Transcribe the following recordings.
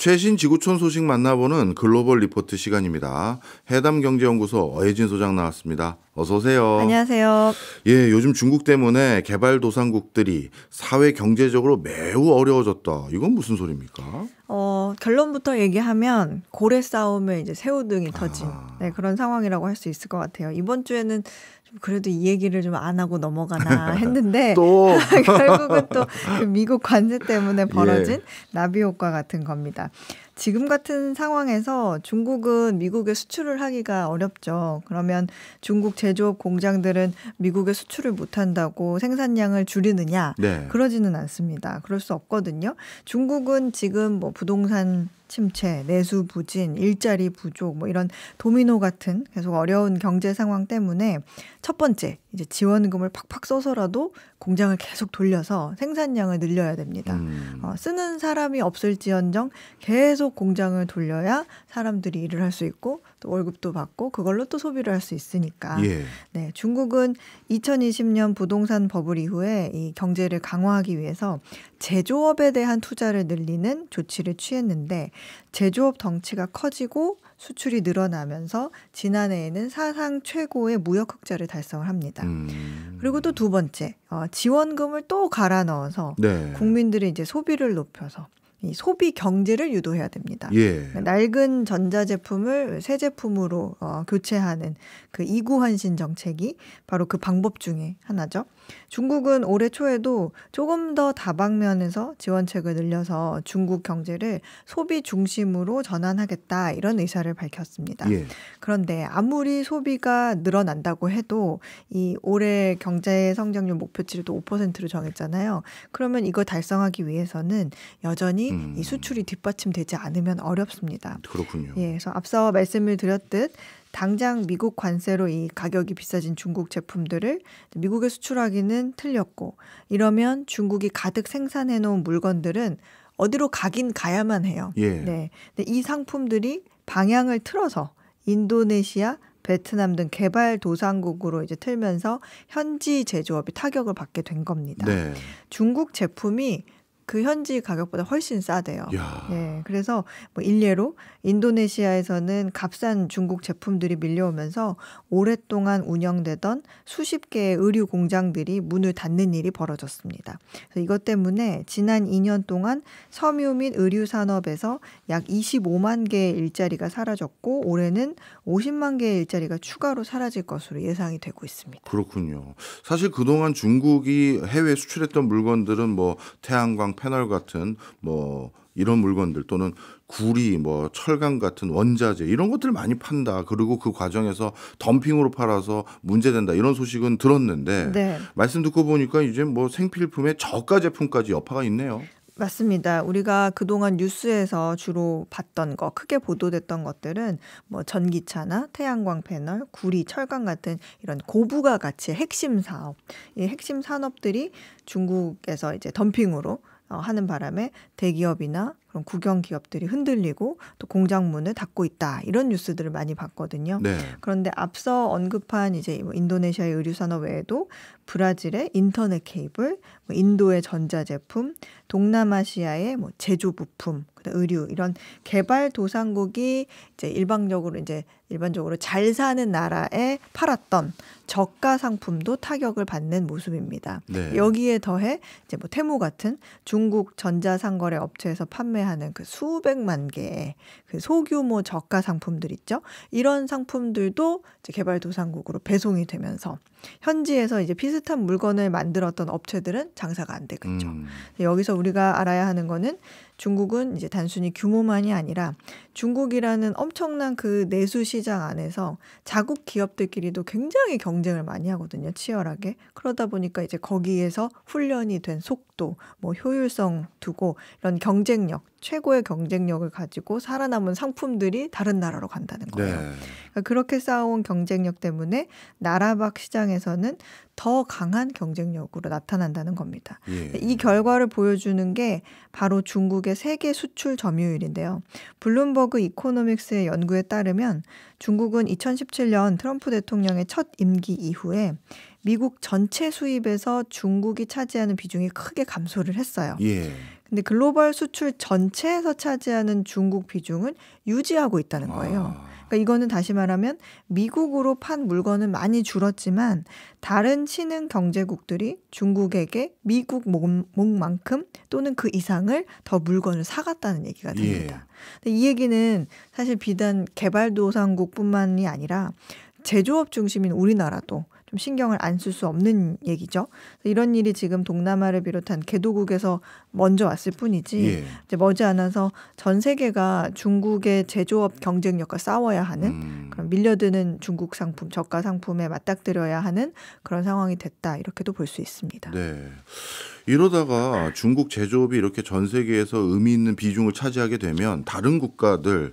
최신 지구촌 소식 만나보는 글로벌 리포트 시간입니다. 해담경제연구소 어혜진 소장 나왔습니다. 어서 오세요. 안녕하세요. 예, 요즘 중국 때문에 개발도상국들이 사회 경제적으로 매우 어려워졌다. 이건 무슨 소리입니까? 결론부터 얘기하면 고래 싸움에 이제 새우등이 터진 네, 그런 상황이라고 할 수 있을 것 같아요. 이번 주에는 좀 그래도 이 얘기를 좀 안 하고 넘어가나 했는데 또 결국은 또 그 미국 관세 때문에 벌어진 예. 나비 효과 같은 겁니다. 지금 같은 상황에서 중국은 미국에 수출을 하기가 어렵죠. 그러면 중국 제조업 공장들은 미국에 수출을 못한다고 생산량을 줄이느냐? 네. 그러지는 않습니다. 그럴 수 없거든요. 중국은 지금 뭐 부동산 침체, 내수 부진, 일자리 부족 뭐 이런 도미노 같은 계속 어려운 경제 상황 때문에 첫 번째 이제 지원금을 팍팍 써서라도 공장을 계속 돌려서 생산량을 늘려야 됩니다. 쓰는 사람이 없을지언정 계속 공장을 돌려야 사람들이 일을 할 수 있고 또 월급도 받고 그걸로 또 소비를 할 수 있으니까. 예. 네, 중국은 2020년 부동산 버블 이후에 이 경제를 강화하기 위해서 제조업에 대한 투자를 늘리는 조치를 취했는데 제조업 덩치가 커지고 수출이 늘어나면서 지난해에는 사상 최고의 무역 흑자를 달성을 합니다. 그리고 또 두 번째, 지원금을 또 갈아 넣어서 네. 국민들의 이제 소비를 높여서 이 소비 경제를 유도해야 됩니다. 예. 낡은 전자제품을 새 제품으로 교체하는 그 이구환신 정책이 바로 그 방법 중에 하나죠. 중국은 올해 초에도 조금 더 다방면에서 지원책을 늘려서 중국 경제를 소비 중심으로 전환하겠다 이런 의사를 밝혔습니다. 예. 그런데 아무리 소비가 늘어난다고 해도 이 올해 경제 성장률 목표치를 또 5%로 정했잖아요. 그러면 이거 달성하기 위해서는 여전히 이 수출이 뒷받침되지 않으면 어렵습니다. 그렇군요. 예, 그래서 앞서 말씀을 드렸듯 당장 미국 관세로 이 가격이 비싸진 중국 제품들을 미국에 수출하기는 틀렸고 이러면 중국이 가득 생산해 놓은 물건들은 어디로 가긴 가야만 해요. 예. 네, 근데 이 상품들이 방향을 틀어서 인도네시아, 베트남 등 개발도상국으로 이제 틀면서 현지 제조업이 타격을 받게 된 겁니다. 네. 중국 제품이 그 현지 가격보다 훨씬 싸대요. 야. 네, 그래서 뭐 일례로 인도네시아에서는 값싼 중국 제품들이 밀려오면서 오랫동안 운영되던 수십 개의 의류 공장들이 문을 닫는 일이 벌어졌습니다. 그래서 이것 때문에 지난 2년 동안 섬유 및 의류 산업에서 약 25만 개의 일자리가 사라졌고 올해는 50만 개의 일자리가 추가로 사라질 것으로 예상이 되고 있습니다. 그렇군요. 사실 그동안 중국이 해외 수출했던 물건들은 뭐 태양광 패널 같은 뭐 이런 물건들 또는 구리 뭐 철강 같은 원자재 이런 것들 많이 판다. 그리고 그 과정에서 덤핑으로 팔아서 문제된다. 이런 소식은 들었는데 네. 말씀 듣고 보니까 이제 뭐 생필품의 저가 제품까지 여파가 있네요. 맞습니다. 우리가 그동안 뉴스에서 주로 봤던 거, 크게 보도됐던 것들은 뭐 전기차나 태양광 패널, 구리, 철강 같은 이런 고부가 가치의 핵심 사업, 이 핵심 산업들이 중국에서 이제 덤핑으로 하는 바람에 대기업이나 그런 국영 기업들이 흔들리고 또 공장 문을 닫고 있다 이런 뉴스들을 많이 봤거든요. 네. 그런데 앞서 언급한 이제 뭐 인도네시아의 의류 산업 외에도 브라질의 인터넷 케이블, 뭐 인도의 전자제품, 동남아시아의 뭐 제조 부품, 의류 이런 개발도상국이 이제 일반적으로 잘 사는 나라에 팔았던 저가 상품도 타격을 받는 모습입니다. 네. 여기에 더해 이제 뭐 테무 같은 중국 전자상거래 업체에서 판매하는 그 수백만 개의 그 소규모 저가 상품들 있죠. 이런 상품들도 이제 개발도상국으로 배송이 되면서 현지에서 이제 비슷한 물건을 만들었던 업체들은 장사가 안 되겠죠. 여기서 우리가 알아야 하는 거는 중국은 이제 단순히 규모만이 아니라 중국이라는 엄청난 그 내수 시장 안에서 자국 기업들끼리도 굉장히 경쟁을 많이 하거든요. 치열하게. 그러다 보니까 이제 거기에서 훈련이 된 속도, 뭐 효율성 두고 이런 경쟁력, 최고의 경쟁력을 가지고 살아남은 상품들이 다른 나라로 간다는 거예요. 네. 그러니까 그렇게 쌓아온 경쟁력 때문에 나라 밖 시장에서는 더 강한 경쟁력으로 나타난다는 겁니다. 예. 이 결과를 보여주는 게 바로 중국의 세계 수출 점유율인데요. 블룸버그 이코노믹스의 연구에 따르면 중국은 2017년 트럼프 대통령의 첫 임기 이후에 미국 전체 수입에서 중국이 차지하는 비중이 크게 감소를 했어요. 예. 근데 글로벌 수출 전체에서 차지하는 중국 비중은 유지하고 있다는 거예요. 그러니까 이거는 다시 말하면 미국으로 판 물건은 많이 줄었지만 다른 신흥 경제국들이 중국에게 미국 몫만큼 또는 그 이상을 더 물건을 사갔다는 얘기가 됩니다. 근데 이 얘기는 사실 비단 개발도상국뿐만이 아니라 제조업 중심인 우리나라도 좀 신경을 안 쓸 수 없는 얘기죠. 이런 일이 지금 동남아를 비롯한 개도국에서 먼저 왔을 뿐이지 이제 머지않아서 전 세계가 중국의 제조업 경쟁력과 싸워야 하는 그런 밀려드는 중국 상품, 저가 상품에 맞닥뜨려야 하는 그런 상황이 됐다 이렇게도 볼 수 있습니다. 네. 이러다가 중국 제조업이 이렇게 전 세계에서 의미 있는 비중을 차지하게 되면 다른 국가들의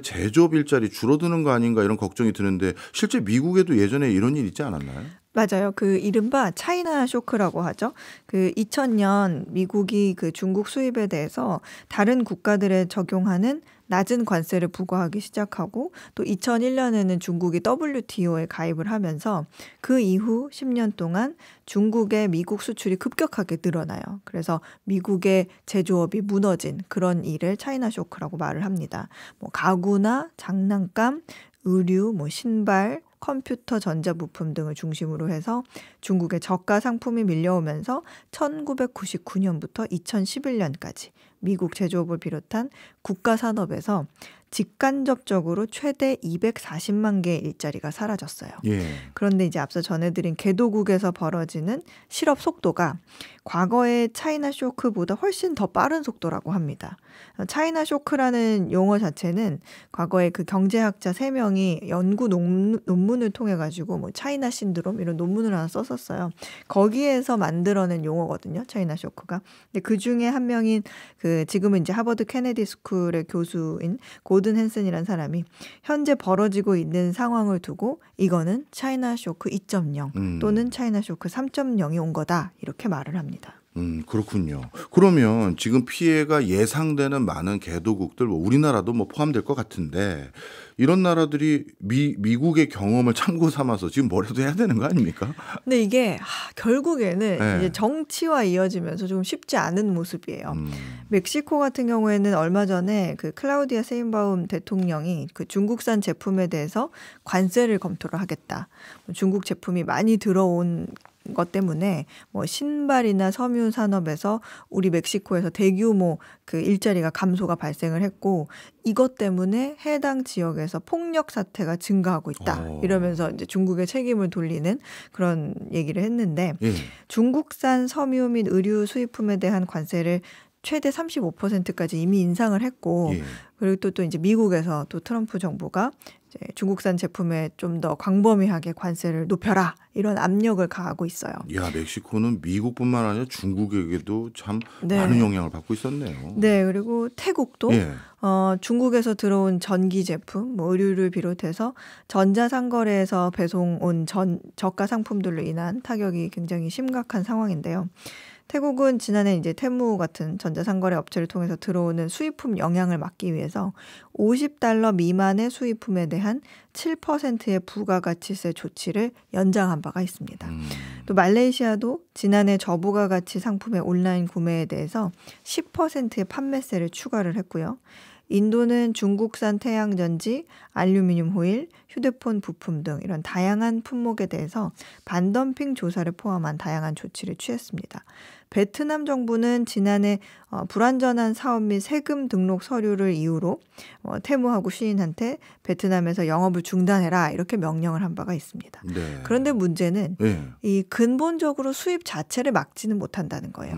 제조업 일자리 줄어드는 거 아닌가 이런 걱정이 드는데 실제 미국에도 예전에 이런 일 있지 않았나요? 맞아요. 그 이른바 차이나 쇼크라고 하죠. 그 2000년 미국이 그 중국 수입에 대해서 다른 국가들에 적용하는 낮은 관세를 부과하기 시작하고 또 2001년에는 중국이 WTO에 가입을 하면서 그 이후 10년 동안 중국의 미국 수출이 급격하게 늘어나요. 그래서 미국의 제조업이 무너진 그런 일을 차이나 쇼크라고 말을 합니다. 뭐 가구나 장난감, 의류, 뭐 신발, 컴퓨터 전자부품 등을 중심으로 해서 중국의 저가 상품이 밀려오면서 1999년부터 2011년까지 미국 제조업을 비롯한 국가 산업에서 직간접적으로 최대 240만 개의 일자리가 사라졌어요. 그런데 이제 앞서 전해드린 개도국에서 벌어지는 실업 속도가 과거의 차이나 쇼크보다 훨씬 더 빠른 속도라고 합니다. 차이나 쇼크라는 용어 자체는 과거에 그 경제학자 3명이 연구 논문을 통해 가지고 뭐 차이나 신드롬 이런 논문을 하나 썼었어요. 거기에서 만들어낸 용어거든요. 차이나 쇼크가. 근데 그 중에 한 명인 그 지금은 이제 하버드 케네디 스쿨의 교수인 고든 헨슨이라는 사람이 현재 벌어지고 있는 상황을 두고 이거는 차이나 쇼크 2.0 또는 차이나 쇼크 3.0이 온 거다 이렇게 말을 합니다. 그렇군요. 그러면 지금 피해가 예상되는 많은 개도국들, 뭐 우리나라도 뭐 포함될 것 같은데 이런 나라들이 미국의 경험을 참고 삼아서 지금 뭐라도 해야 되는 거 아닙니까? 근데 이게 결국에는 이제 정치와 이어지면서 좀 쉽지 않은 모습이에요. 멕시코 같은 경우에는 얼마 전에 그 클라우디아 세인바움 대통령이 그 중국산 제품에 대해서 관세를 검토를 하겠다. 중국 제품이 많이 들어온 것 때문에 뭐 신발이나 섬유 산업에서 우리 멕시코에서 대규모 그 일자리가 감소가 발생을 했고 이것 때문에 해당 지역에서 폭력 사태가 증가하고 있다. 이러면서 이제 중국에 책임을 돌리는 그런 얘기를 했는데 중국산 섬유 및 의류 수입품에 대한 관세를 최대 35%까지 이미 인상을 했고 그리고 또 이제 미국에서 또 트럼프 정부가 이제 중국산 제품에 좀 더 광범위하게 관세를 높여라 이런 압력을 가하고 있어요. 야, 멕시코는 미국뿐만 아니라 중국에게도 참 많은 영향을 받고 있었네요. 네, 그리고 태국도 중국에서 들어온 전기 제품, 뭐 의류를 비롯해서 전자상거래에서 배송 온 저가 상품들로 인한 타격이 굉장히 심각한 상황인데요. 태국은 지난해 이제 테무 같은 전자상거래 업체를 통해서 들어오는 수입품 영향을 막기 위해서 $50 미만의 수입품에 대한 7%의 부가가치세 조치를 연장한 바가 있습니다. 또 말레이시아도 지난해 저부가가치 상품의 온라인 구매에 대해서 10%의 판매세를 추가를 했고요. 인도는 중국산 태양전지, 알루미늄 호일, 휴대폰 부품 등 이런 다양한 품목에 대해서 반덤핑 조사를 포함한 다양한 조치를 취했습니다. 베트남 정부는 지난해 불완전한 사업 및 세금 등록 서류를 이유로 테무하고 시인한테 베트남에서 영업을 중단해라 이렇게 명령을 한 바가 있습니다. 그런데 문제는 이 근본적으로 수입 자체를 막지는 못한다는 거예요.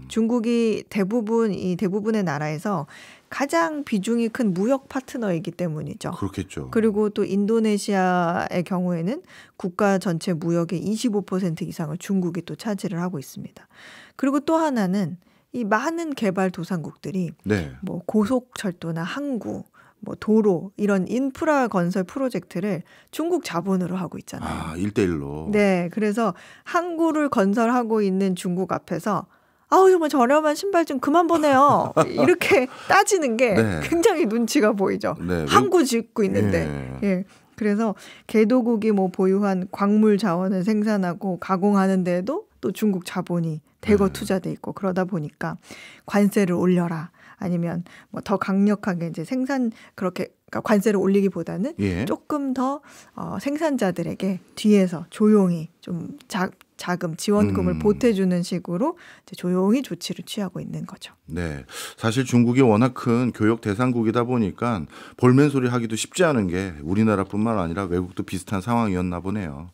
중국이 대부분의 나라에서 가장 비중이 큰 무역 파트너이기 때문이죠. 그렇겠죠. 그리고 또 인도네시아의 경우에는 국가 전체 무역의 25% 이상을 중국이 또 차지를 하고 있습니다. 그리고 또 하나는 이 많은 개발도상국들이 뭐 고속철도나 항구, 뭐 도로 이런 인프라 건설 프로젝트를 중국 자본으로 하고 있잖아요. 1대1로. 네, 그래서 항구를 건설하고 있는 중국 앞에서 아우 정말 저렴한 신발 좀 그만 보내요. 이렇게 따지는 게 굉장히 눈치가 보이죠. 항구 짓고 있는데. 그래서 개도국이 뭐 보유한 광물 자원을 생산하고 가공하는 데에도 또 중국 자본이 대거 투자돼 있고 그러다 보니까 관세를 올려라. 아니면 뭐 더 강력하게 이제 그렇게 그러니까 관세를 올리기보다는 예. 조금 더 생산자들에게 뒤에서 조용히 좀 자금 지원금을 보태주는 식으로 이제 조용히 조치를 취하고 있는 거죠. 네, 사실 중국이 워낙 큰 교역 대상국이다 보니까 볼멘 소리 하기도 쉽지 않은 게 우리나라뿐만 아니라 외국도 비슷한 상황이었나 보네요.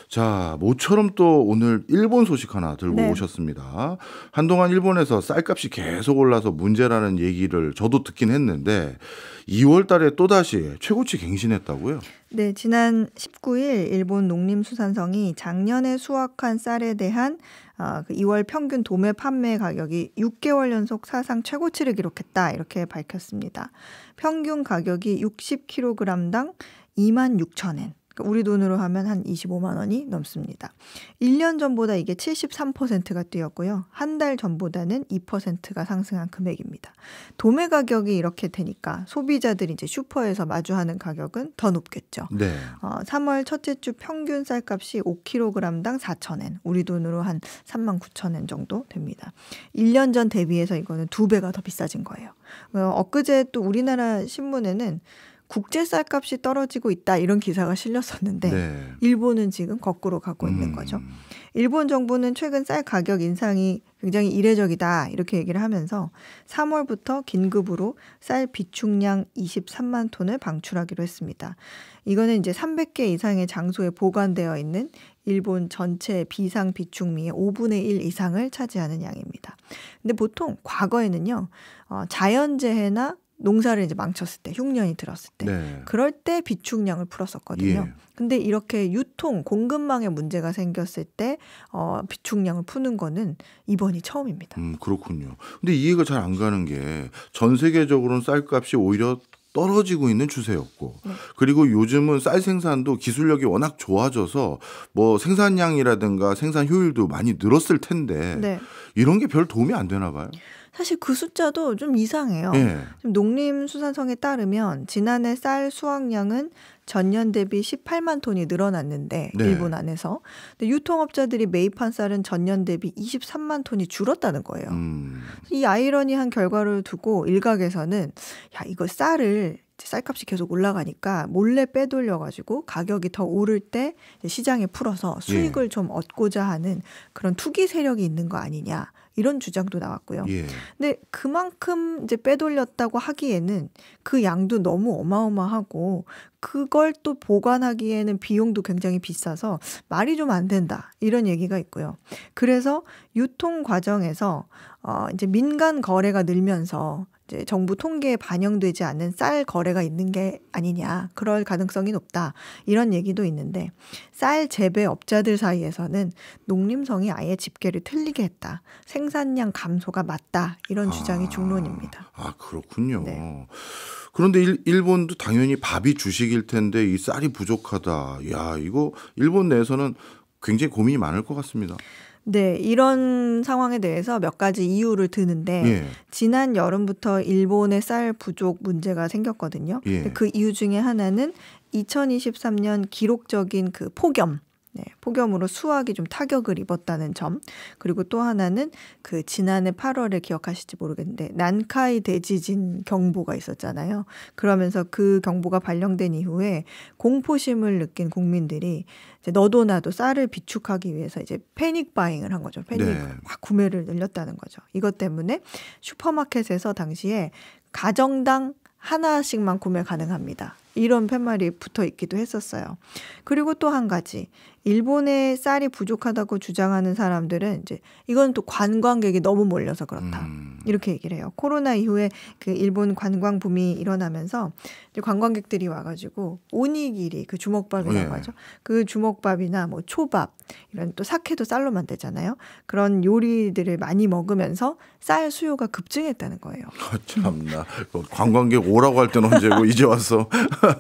자, 모처럼 또 오늘 일본 소식 하나 들고 네. 오셨습니다. 한동안 일본에서 쌀값이 계속 올라서 문제라는 얘기를 저도 듣긴 했는데 2월 달에 또다시 최고치 갱신했다고요? 네, 지난 19일 일본 농림수산성이 작년에 수확한 쌀에 대한 그 2월 평균 도매 판매 가격이 6개월 연속 사상 최고치를 기록했다 이렇게 밝혔습니다. 평균 가격이 60kg당 26,000엔. 우리 돈으로 하면 한 25만 원이 넘습니다. 1년 전보다 이게 73%가 뛰었고요. 한 달 전보다는 2%가 상승한 금액입니다. 도매 가격이 이렇게 되니까 소비자들이 이제 슈퍼에서 마주하는 가격은 더 높겠죠. 네. 3월 첫째 주 평균 쌀값이 5kg당 4,000엔, 우리 돈으로 한 39,000엔 정도 됩니다. 1년 전 대비해서 이거는 2배가 더 비싸진 거예요. 엊그제 또 우리나라 신문에는 국제 쌀값이 떨어지고 있다 이런 기사가 실렸었는데 네. 일본은 지금 거꾸로 가고 있는 거죠. 일본 정부는 최근 쌀 가격 인상이 굉장히 이례적이다 이렇게 얘기를 하면서 3월부터 긴급으로 쌀 비축량 23만 톤을 방출하기로 했습니다. 이거는 이제 300개 이상의 장소에 보관되어 있는 일본 전체 비상 비축미의 5분의 1 이상을 차지하는 양입니다. 근데 보통 과거에는요, 자연재해나 농사를 이제 망쳤을 때, 흉년이 들었을 때, 네. 그럴 때 비축량을 풀었었거든요. 예. 근데 이렇게 공급망에 문제가 생겼을 때 비축량을 푸는 거는 이번이 처음입니다. 그렇군요. 근데 이해가 잘 안 가는 게 전 세계적으로는 쌀값이 오히려 떨어지고 있는 추세였고, 네. 그리고 요즘은 쌀 생산도 기술력이 워낙 좋아져서 뭐 생산량이라든가 생산 효율도 많이 늘었을 텐데 네. 이런 게 별 도움이 안 되나 봐요. 사실 그 숫자도 좀 이상해요. 예. 지금 농림수산성에 따르면 지난해 쌀 수확량은 전년 대비 18만 톤이 늘어났는데 네. 일본 안에서. 근데 유통업자들이 매입한 쌀은 전년 대비 23만 톤이 줄었다는 거예요. 이 아이러니한 결과를 두고 일각에서는 야, 이거 쌀값이 계속 올라가니까 몰래 빼돌려가지고 가격이 더 오를 때 시장에 풀어서 수익을 좀 얻고자 하는 그런 투기 세력이 있는 거 아니냐. 이런 주장도 나왔고요. 예. 근데 그만큼 이제 빼돌렸다고 하기에는 그 양도 너무 어마어마하고 그걸 또 보관하기에는 비용도 굉장히 비싸서 말이 좀 안 된다. 이런 얘기가 있고요. 그래서 유통 과정에서 이제 민간 거래가 늘면서 이제 정부 통계에 반영되지 않는 쌀 거래가 있는 게 아니냐. 그럴 가능성이 높다. 이런 얘기도 있는데 쌀 재배업자들 사이에서는 농림성이 아예 집계를 틀리게 했다. 생산량 감소가 맞다. 이런 주장이 중론입니다. 아, 그렇군요. 네. 그런데 일본도 당연히 밥이 주식일 텐데 이 쌀이 부족하다. 야, 이거 일본 내에서는 굉장히 고민이 많을 것 같습니다. 네, 이런 상황에 대해서 몇 가지 이유를 드는데 예. 지난 여름부터 일본의 쌀 부족 문제가 생겼거든요. 예. 그 이유 중에 하나는 2023년 기록적인 그 폭염. 네, 폭염으로 수확이 좀 타격을 입었다는 점. 그리고 또 하나는 그 지난해 8월에 기억하실지 모르겠는데 난카이 대지진 경보가 있었잖아요. 그러면서 그 경보가 발령된 이후에 공포심을 느낀 국민들이 이제 너도 나도 쌀을 비축하기 위해서 이제 패닉 바잉을 한 거죠. 네. 확 구매를 늘렸다는 거죠. 이것 때문에 슈퍼마켓에서 당시에 가정당 하나씩만 구매 가능합니다. 이런 팻말이 붙어 있기도 했었어요. 그리고 또 한 가지, 일본의 쌀이 부족하다고 주장하는 사람들은 이제 이건 또 관광객이 너무 몰려서 그렇다. 이렇게 얘기를 해요. 코로나 이후에 그 일본 관광 붐이 일어나면서 이제 관광객들이 와가지고 오니기리, 그 주먹밥이라고 하죠. 그 주먹밥이나 뭐 초밥, 이런 또 사케도 쌀로 만들잖아요. 그런 요리들을 많이 먹으면서 쌀 수요가 급증했다는 거예요. 아, 참나. 관광객 오라고 할 때는 언제고 이제 와서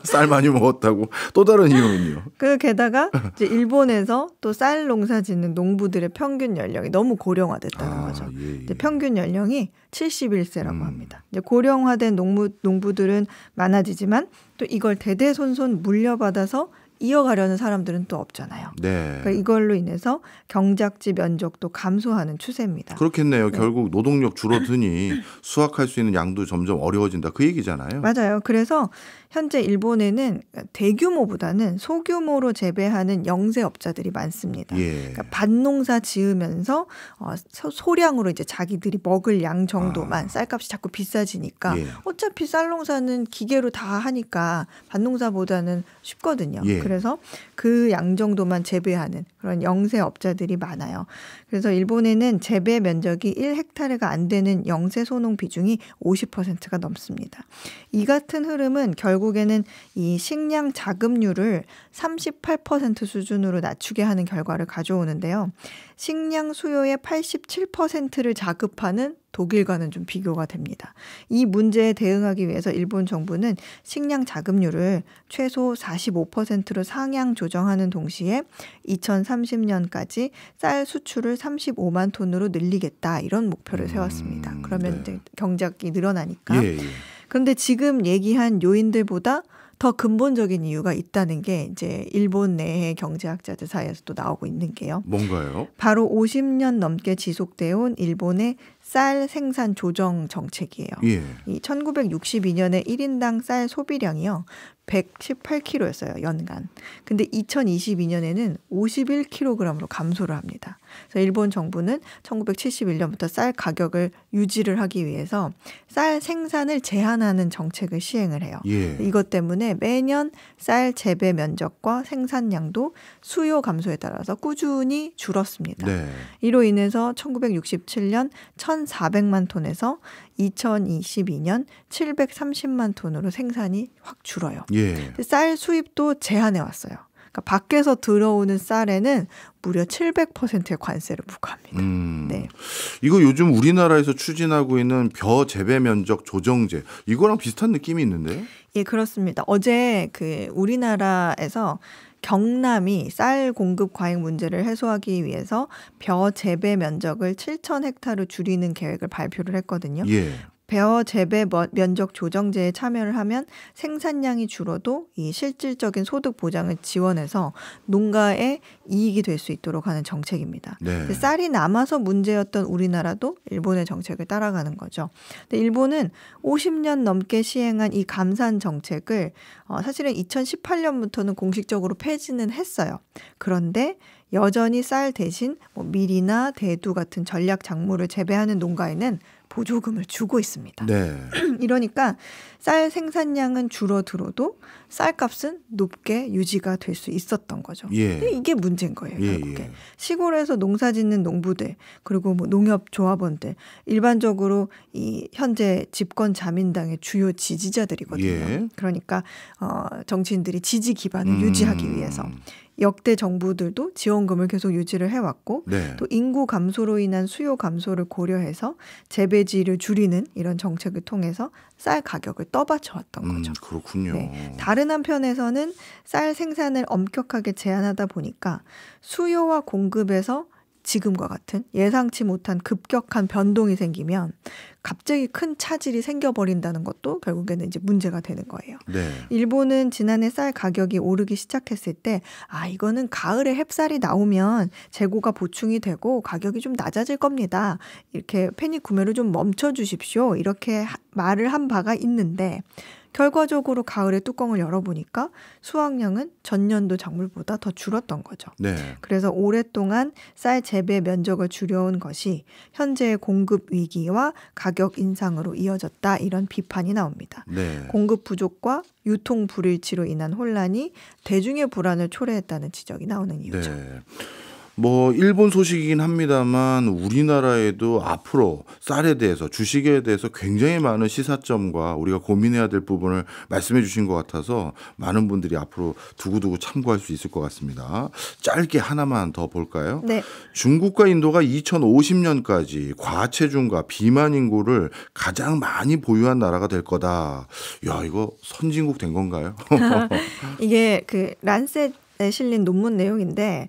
쌀 많이 먹었다고. 또 다른 이유는요? 게다가 이제 일본에서 또 쌀 농사 짓는 농부들의 평균 연령이 너무 고령화됐다는 거죠. 예. 이제 평균 연령이 71세라고 합니다. 이제 고령화된 농부들은 많아지지만 또 이걸 대대손손 물려받아서 이어가려는 사람들은 또 없잖아요. 네. 그러니까 이걸로 인해서 경작지 면적도 감소하는 추세입니다. 그렇겠네요. 결국 노동력 줄어드니 수확할 수 있는 양도 점점 어려워진다. 그 얘기잖아요. 맞아요. 그래서 현재 일본에는 대규모보다는 소규모로 재배하는 영세업자들이 많습니다. 그러니까 밭농사 지으면서 소량으로 이제 자기들이 먹을 양 정도만 쌀값이 자꾸 비싸지니까 어차피 쌀농사는 기계로 다 하니까 밭농사보다는 쉽거든요. 그래서 그 양 정도만 재배하는 그런 영세업자들이 많아요. 그래서 일본에는 재배 면적이 1헥타르가 안 되는 영세 소농 비중이 50%가 넘습니다. 이 같은 흐름은 결국에는 이 식량 자급률을 38% 수준으로 낮추게 하는 결과를 가져오는데요. 식량 수요의 87%를 자급하는 독일과는 좀 비교가 됩니다. 이 문제에 대응하기 위해서 일본 정부는 식량 자급률을 최소 45%로 상향 조정하는 동시에 2030년까지 쌀 수출을 35만 톤으로 늘리겠다 이런 목표를 세웠습니다. 그러면 이제 경작이 늘어나니까. 그런데 지금 얘기한 요인들보다 더 근본적인 이유가 있다는 게 이제 일본 내의 경제학자들 사이에서 또 나오고 있는 게요. 뭔가요? 바로 50년 넘게 지속되어 온 일본의 쌀 생산 조정 정책이에요. 이 1962년에 1인당 쌀 소비량이요. 118kg였어요. 연간. 근데 2022년에는 51kg으로 감소를 합니다. 그래서 일본 정부는 1971년부터 쌀 가격을 유지를 하기 위해서 쌀 생산을 제한하는 정책을 시행을 해요. 이것 때문에 매년 쌀 재배 면적과 생산량도 수요 감소에 따라서 꾸준히 줄었습니다. 이로 인해서 1967년 1,400만 톤에서 2022년 730만 톤으로 생산이 확 줄어요. 쌀 수입도 제한해 왔어요. 그러니까 밖에서 들어오는 쌀에는 무려 700%의 관세를 부과합니다. 이거 요즘 우리나라에서 추진하고 있는 벼 재배 면적 조정제 이거랑 비슷한 느낌이 있는데요? 예, 그렇습니다. 어제 우리나라에서 경남이 쌀 공급 과잉 문제를 해소하기 위해서 벼 재배 면적을 7,000헥타르 줄이는 계획을 발표를 했거든요. 벼 재배 면적 조정제에 참여를 하면 생산량이 줄어도 이 실질적인 소득 보장을 지원해서 농가에 이익이 될 수 있도록 하는 정책입니다. 쌀이 남아서 문제였던 우리나라도 일본의 정책을 따라가는 거죠. 근데 일본은 50년 넘게 시행한 이 감산 정책을 사실은 2018년부터는 공식적으로 폐지는 했어요. 그런데 여전히 쌀 대신 밀이나 대두 같은 전략 작물을 재배하는 농가에는 보조금을 주고 있습니다. 이러니까 쌀 생산량은 줄어들어도 쌀값은 높게 유지가 될 수 있었던 거죠. 근데 이게 문제인 거예요. 결국에. 시골에서 농사 짓는 농부들 그리고 농협조합원들 일반적으로 이 현재 집권 자민당의 주요 지지자들이거든요. 그러니까 정치인들이 지지 기반을 유지하기 위해서. 역대 정부들도 지원금을 계속 유지를 해왔고 또 인구 감소로 인한 수요 감소를 고려해서 재배지를 줄이는 이런 정책을 통해서 쌀 가격을 떠받쳐왔던 거죠. 그렇군요. 다른 한편에서는 쌀 생산을 엄격하게 제한하다 보니까 수요와 공급에서 지금과 같은 예상치 못한 급격한 변동이 생기면 갑자기 큰 차질이 생겨버린다는 것도 결국에는 이제 문제가 되는 거예요. 일본은 지난해 쌀 가격이 오르기 시작했을 때 이거는 가을에 햅쌀이 나오면 재고가 보충이 되고 가격이 좀 낮아질 겁니다. 이렇게 패닉 구매를 좀 멈춰 주십시오. 이렇게 말을 한 바가 있는데 결과적으로 가을에 뚜껑을 열어보니까 수확량은 전년도 작물보다 더 줄었던 거죠. 그래서 오랫동안 쌀 재배 면적을 줄여온 것이 현재의 공급 위기와 가격 인상으로 이어졌다 이런 비판이 나옵니다. 공급 부족과 유통 불일치로 인한 혼란이 대중의 불안을 초래했다는 지적이 나오는 이유죠. 일본 소식이긴 합니다만 우리나라에도 앞으로 쌀에 대해서 주식에 대해서 굉장히 많은 시사점과 우리가 고민해야 될 부분을 말씀해 주신 것 같아서 많은 분들이 앞으로 두고두고 참고할 수 있을 것 같습니다. 짧게 하나만 더 볼까요? 중국과 인도가 2050년까지 과체중과 비만 인구를 가장 많이 보유한 나라가 될 거다. 야, 이거 선진국 된 건가요? 이게 란셋 실린 논문 내용인데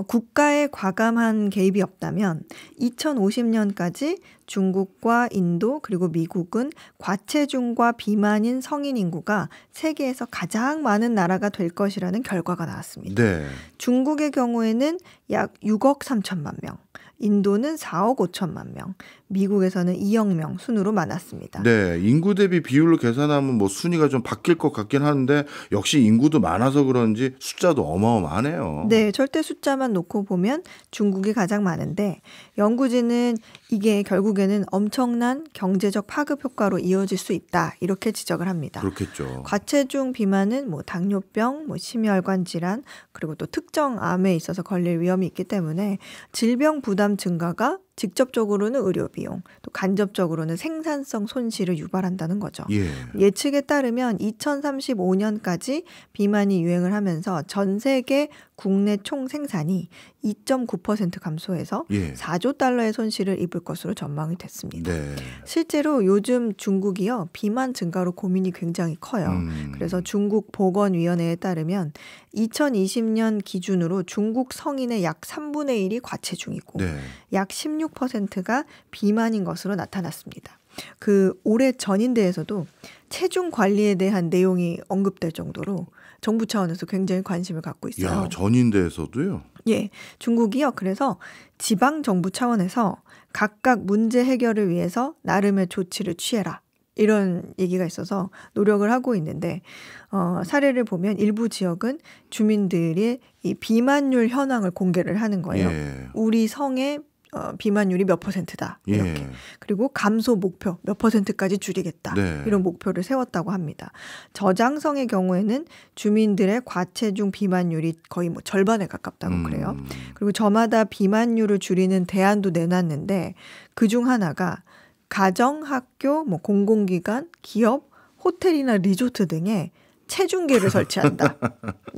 국가의 과감한 개입이 없다면 2050년까지 중국과 인도 그리고 미국은 과체중과 비만인 성인 인구가 세계에서 가장 많은 나라가 될 것이라는 결과가 나왔습니다. 네. 중국의 경우에는 약 6억 3천만 명, 인도는 4억 5천만 명, 미국에서는 2억 명 순으로 많았습니다. 네, 인구 대비 비율로 계산하면 뭐 순위가 좀 바뀔 것 같긴 하는데 역시 인구도 많아서 그런지 숫자도 어마어마하네요. 네, 절대 숫자만 놓고 보면 중국이 가장 많은데 연구진은 이게 결국에는 엄청난 경제적 파급 효과로 이어질 수 있다 이렇게 지적을 합니다. 그렇겠죠. 과체중 비만은 뭐 당뇨병, 뭐 심혈관 질환 그리고 또 특정 암에 있어서 걸릴 위험이 있기 때문에 질병 부담 증가가 직접적으로는 의료 비용, 또 간접적으로는 생산성 손실을 유발한다는 거죠. 예. 예측에 따르면 2035년까지 비만이 유행을 하면서 전 세계 국내 총 생산이 2.9% 감소해서 예. 4조 달러의 손실을 입을 것으로 전망이 됐습니다. 네. 실제로 요즘 중국이요 비만 증가로 고민이 굉장히 커요. 그래서 중국 보건위원회에 따르면 2020년 기준으로 중국 성인의 약 3분의 1이 과체중이고 네. 약 16%가 비만인 것으로 나타났습니다. 그 올해 전인대에서도 체중 관리에 대한 내용이 언급될 정도로 정부 차원에서 굉장히 관심을 갖고 있어요. 야, 전인대에서도요? 예, 중국이요. 그래서 지방 정부 차원에서 각각 문제 해결을 위해서 나름의 조치를 취해라. 이런 얘기가 있어서 노력을 하고 있는데 사례를 보면 일부 지역은 주민들이 이 비만율 현황을 공개를 하는 거예요. 예. 우리 성의 비만율이 몇 %다 이렇게. 예. 그리고 감소 목표 몇 %까지 줄이겠다. 네. 이런 목표를 세웠다고 합니다. 저장성의 경우에는 주민들의 과체중 비만율이 거의 뭐 절반에 가깝다고 그래요. 그리고 저마다 비만율을 줄이는 대안도 내놨는데 그중 하나가 가정, 학교, 뭐 공공기관, 기업, 호텔이나 리조트 등에 체중계를 설치한다.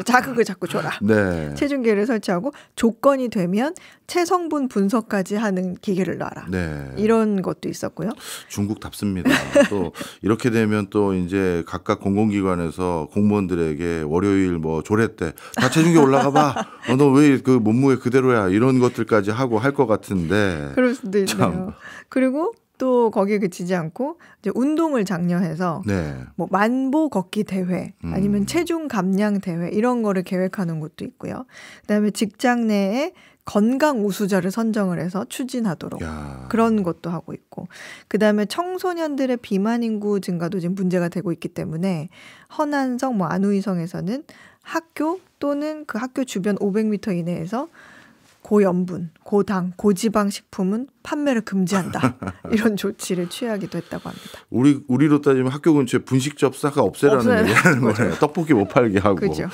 자극을 자꾸 줘라. 네. 체중계를 설치하고 조건이 되면 체성분 분석까지 하는 기계를 놔라. 네. 이런 것도 있었고요. 중국답습니다. 또 이렇게 되면 또 이제 각각 공공기관에서 공무원들에게 월요일 뭐 조례 때 다 체중계 올라가 봐. 너 왜 그 몸무게 그대로야. 이런 것들까지 하고 할 것 같은데. 그럴 수도 있네요. 참. 그리고 또 거기에 그치지 않고 이제 운동을 장려해서 네. 뭐 만보 걷기 대회 아니면 체중 감량 대회 이런 거를 계획하는 곳도 있고요. 그다음에 직장 내에 건강 우수자를 선정을 해서 추진하도록 야. 그런 것도 하고 있고 그다음에 청소년들의 비만 인구 증가도 지금 문제가 되고 있기 때문에 허난성, 뭐 안우이성에서는 학교 또는 그 학교 주변 500m 이내에서 고염분, 고당, 고지방 식품은 판매를 금지한다. 이런 조치를 취하기도 했다고 합니다. 우리로 따지면 학교 근처에 분식집 싹 없애라는 얘기 하는 거예요. 떡볶이 못 팔게 하고. 그죠.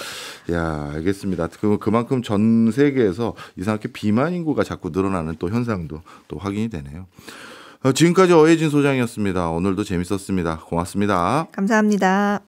야, 알겠습니다. 그만큼 전 세계에서 이상하게 비만 인구가 자꾸 늘어나는 또 현상도 또 확인이 되네요. 지금까지 어혜진 소장이었습니다. 오늘도 재밌었습니다. 고맙습니다. 감사합니다.